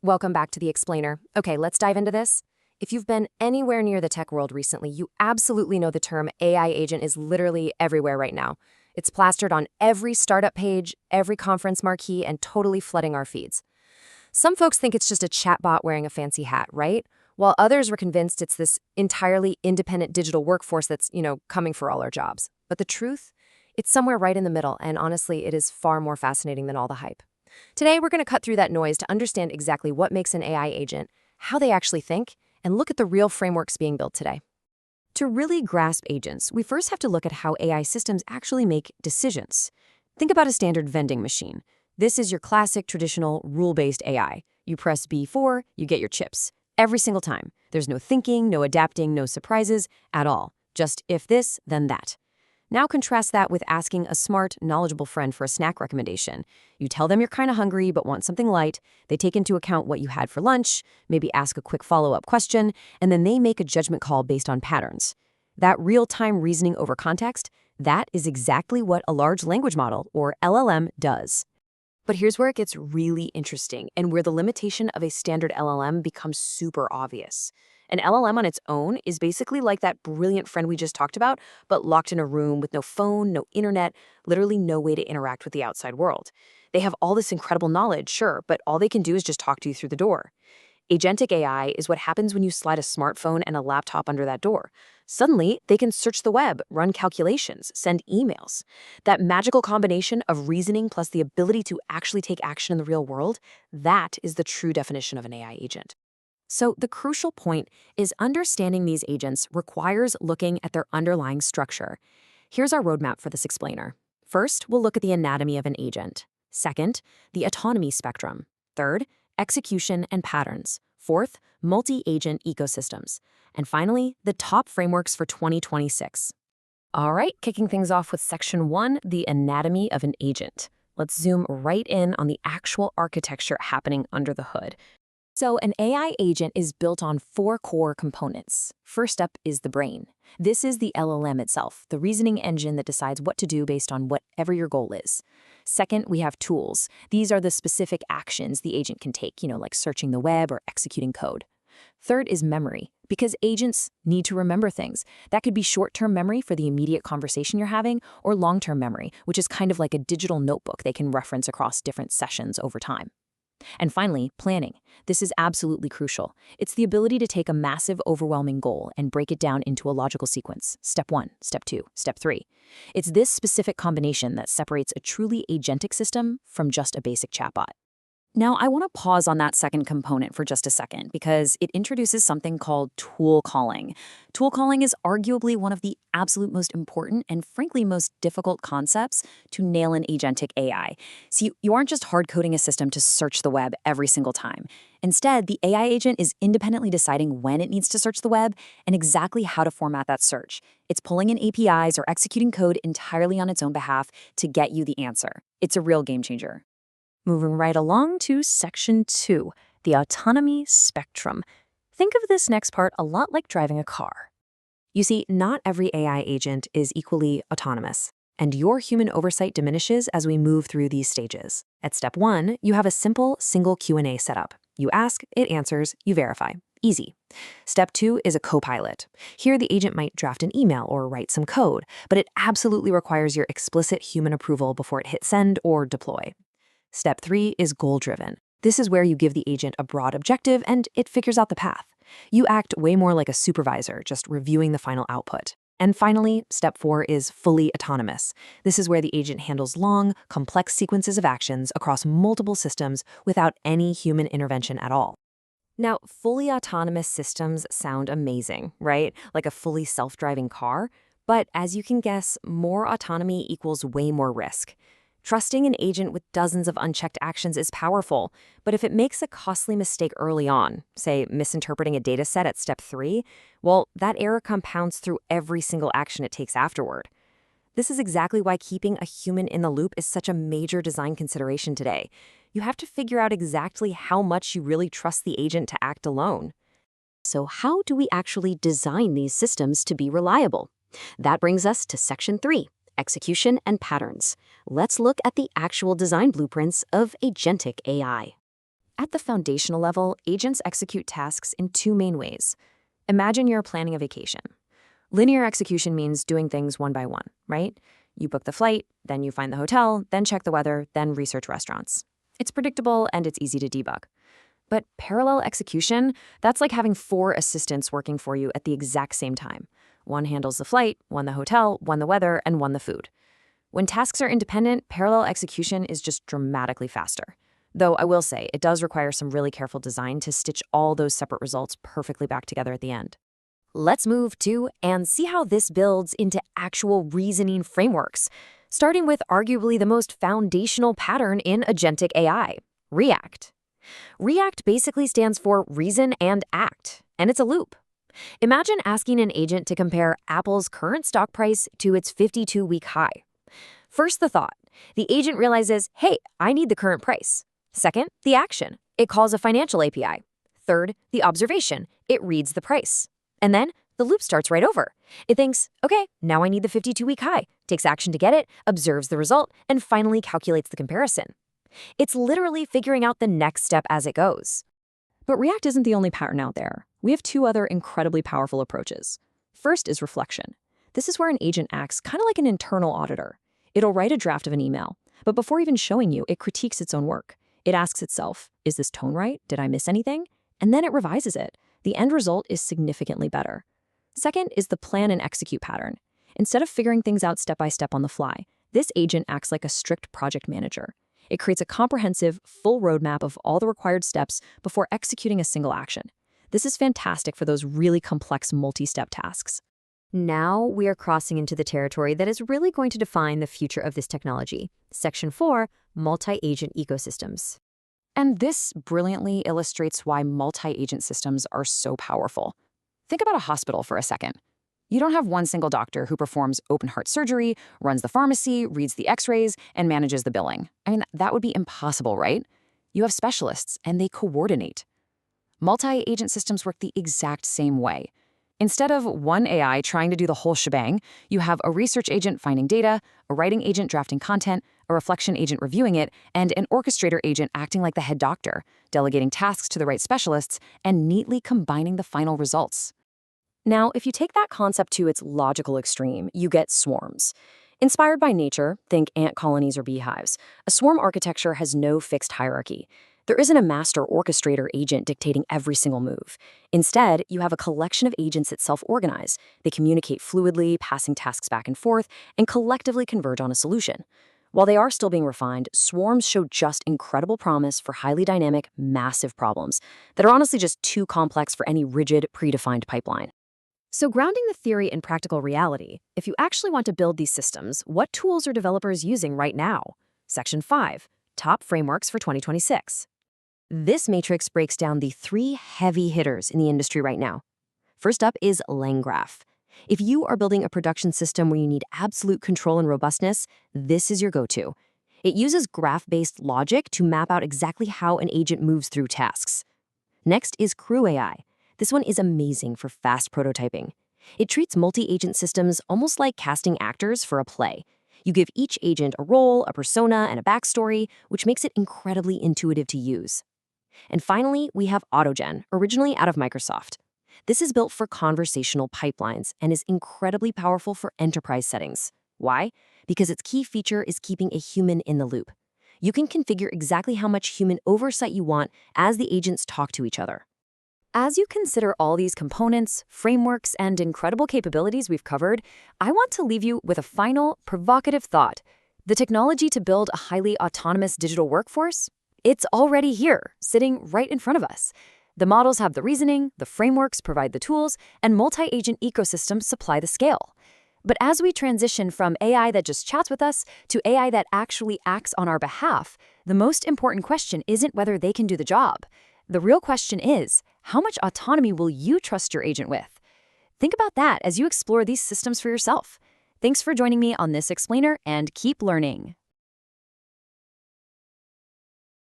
Welcome back to The Explainer. Okay, let's dive into this. If you've been anywhere near the tech world recently, you absolutely know the term AI agent is literally everywhere right now. It's plastered on every startup page, every conference marquee, and totally flooding our feeds. Some folks think it's just a chatbot wearing a fancy hat, right? While others were convinced it's this entirely independent digital workforce that's, coming for all our jobs. But the truth? It's somewhere right in the middle, and honestly, it is far more fascinating than all the hype. Today, we're going to cut through that noise to understand exactly what makes an AI agent, how they actually think, and look at the real frameworks being built today. To really grasp agents, we first have to look at how AI systems actually make decisions. Think about a standard vending machine. This is your classic, traditional, rule-based AI. You press B4, you get your chips. Every single time. There's no thinking, no adapting, no surprises at all. Just if this, then that. Now contrast that with asking a smart, knowledgeable friend for a snack recommendation. You tell them you're kind of hungry but want something light. They take into account what you had for lunch, maybe ask a quick follow-up question, and then they make a judgment call based on patterns. That real-time reasoning over context, that is exactly what a large language model, or LLM, does. But here's where it gets really interesting and where the limitation of a standard LLM becomes super obvious. An LLM on its own is basically like that brilliant friend we just talked about, but locked in a room with no phone, no internet, literally no way to interact with the outside world. They have all this incredible knowledge, sure, but all they can do is just talk to you through the door. Agentic AI is what happens when you slide a smartphone and a laptop under that door. Suddenly, they can search the web, run calculations, send emails. That magical combination of reasoning plus the ability to actually take action in the real world, that is the true definition of an AI agent. So the crucial point is understanding these agents requires looking at their underlying structure. Here's our roadmap for this explainer. First, we'll look at the anatomy of an agent. Second, the autonomy spectrum. Third, execution and patterns. Fourth, multi-agent ecosystems. And finally, the top frameworks for 2026. All right, kicking things off with Section 1, the anatomy of an agent. Let's zoom right in on the actual architecture happening under the hood. So an AI agent is built on 4 core components. First up is the brain. This is the LLM itself, the reasoning engine that decides what to do based on whatever your goal is. Second, we have tools. These are the specific actions the agent can take, like searching the web or executing code. Third is memory, because agents need to remember things. That could be short-term memory for the immediate conversation you're having, or long-term memory, which is kind of like a digital notebook they can reference across different sessions over time. And finally, planning. This is absolutely crucial. It's the ability to take a massive, overwhelming goal and break it down into a logical sequence. Step 1, Step 2, Step 3. It's this specific combination that separates a truly agentic system from just a basic chatbot. Now, I want to pause on that second component for just a second because it introduces something called tool calling. Tool calling is arguably one of the absolute most important and frankly most difficult concepts to nail in agentic AI. See, you aren't just hard-coding a system to search the web every single time. Instead, the AI agent is independently deciding when it needs to search the web and exactly how to format that search. It's pulling in APIs or executing code entirely on its own behalf to get you the answer. It's a real game changer. Moving right along to Section 2, the autonomy spectrum. Think of this next part a lot like driving a car. You see, not every AI agent is equally autonomous, and your human oversight diminishes as we move through these stages. At Step 1, you have a simple single Q&A setup. You ask, it answers, you verify. Easy. Step 2 is a co-pilot. Here, the agent might draft an email or write some code, but it absolutely requires your explicit human approval before it hits send or deploy. Step 3 is goal-driven. This is where you give the agent a broad objective and it figures out the path. You act way more like a supervisor, just reviewing the final output. And finally, Step 4 is fully autonomous. This is where the agent handles long, complex sequences of actions across multiple systems without any human intervention at all. Now, fully autonomous systems sound amazing, right? Like a fully self-driving car. But as you can guess, more autonomy equals way more risk. Trusting an agent with dozens of unchecked actions is powerful, but if it makes a costly mistake early on, say misinterpreting a data set at Step 3, well, that error compounds through every single action it takes afterward. This is exactly why keeping a human in the loop is such a major design consideration today. You have to figure out exactly how much you really trust the agent to act alone. So how do we actually design these systems to be reliable? That brings us to Section 3. Execution and patterns. Let's look at the actual design blueprints of agentic AI. At the foundational level, agents execute tasks in two main ways. Imagine you're planning a vacation. Linear execution means doing things one by one, right? You book the flight, then you find the hotel, then check the weather, then research restaurants. It's predictable and it's easy to debug. But parallel execution, that's like having 4 assistants working for you at the exact same time. One handles the flight, one the hotel, one the weather, and one the food. When tasks are independent, parallel execution is just dramatically faster. Though I will say, it does require some really careful design to stitch all those separate results perfectly back together at the end. Let's move to and see how this builds into actual reasoning frameworks, starting with arguably the most foundational pattern in agentic AI, React. React basically stands for reason and act, and it's a loop. Imagine asking an agent to compare Apple's current stock price to its 52-week high. First, the thought. The agent realizes, hey, I need the current price. Second, the action. It calls a financial API. Third, the observation. It reads the price. And then the loop starts right over. It thinks, okay, now I need the 52-week high, takes action to get it, observes the result, and finally calculates the comparison. It's literally figuring out the next step as it goes. But React isn't the only pattern out there. We have 2 other incredibly powerful approaches. First is reflection. This is where an agent acts kind of like an internal auditor. It'll write a draft of an email, but before even showing you, it critiques its own work. It asks itself, is this tone right? Did I miss anything? And then it revises it. The end result is significantly better. Second is the plan and execute pattern. Instead of figuring things out step by step on the fly, this agent acts like a strict project manager. It creates a comprehensive, full roadmap of all the required steps before executing a single action. This is fantastic for those really complex multi-step tasks. Now we are crossing into the territory that is really going to define the future of this technology. Section 4, multi-agent ecosystems. And this brilliantly illustrates why multi-agent systems are so powerful. Think about a hospital for a second. You don't have one single doctor who performs open-heart surgery, runs the pharmacy, reads the x-rays, and manages the billing. I mean, that would be impossible, right? You have specialists, and they coordinate. Multi-agent systems work the exact same way. Instead of one AI trying to do the whole shebang, you have a research agent finding data, a writing agent drafting content, a reflection agent reviewing it, and an orchestrator agent acting like the head doctor, delegating tasks to the right specialists, and neatly combining the final results. Now, if you take that concept to its logical extreme, you get swarms. Inspired by nature, think ant colonies or beehives, a swarm architecture has no fixed hierarchy. There isn't a master orchestrator agent dictating every single move. Instead, you have a collection of agents that self-organize. They communicate fluidly, passing tasks back and forth, and collectively converge on a solution. While they are still being refined, swarms show just incredible promise for highly dynamic, massive problems that are honestly just too complex for any rigid, predefined pipeline. So grounding the theory in practical reality, if you actually want to build these systems, what tools are developers using right now? Section 5, Top Frameworks for 2026. This matrix breaks down the 3 heavy hitters in the industry right now. First up is LangGraph. If you are building a production system where you need absolute control and robustness, this is your go-to. It uses graph-based logic to map out exactly how an agent moves through tasks. Next is Crew AI. This one is amazing for fast prototyping. It treats multi-agent systems almost like casting actors for a play. You give each agent a role, a persona, and a backstory, which makes it incredibly intuitive to use. And finally, we have AutoGen, originally out of Microsoft. This is built for conversational pipelines and is incredibly powerful for enterprise settings. Why? Because its key feature is keeping a human in the loop. You can configure exactly how much human oversight you want as the agents talk to each other. As you consider all these components, frameworks, and incredible capabilities we've covered, I want to leave you with a final, provocative thought. The technology to build a highly autonomous digital workforce? It's already here, sitting right in front of us. The models have the reasoning, the frameworks provide the tools, and multi-agent ecosystems supply the scale. But as we transition from AI that just chats with us to AI that actually acts on our behalf, the most important question isn't whether they can do the job. The real question is, how much autonomy will you trust your agent with? Think about that as you explore these systems for yourself. Thanks for joining me on this explainer, and keep learning.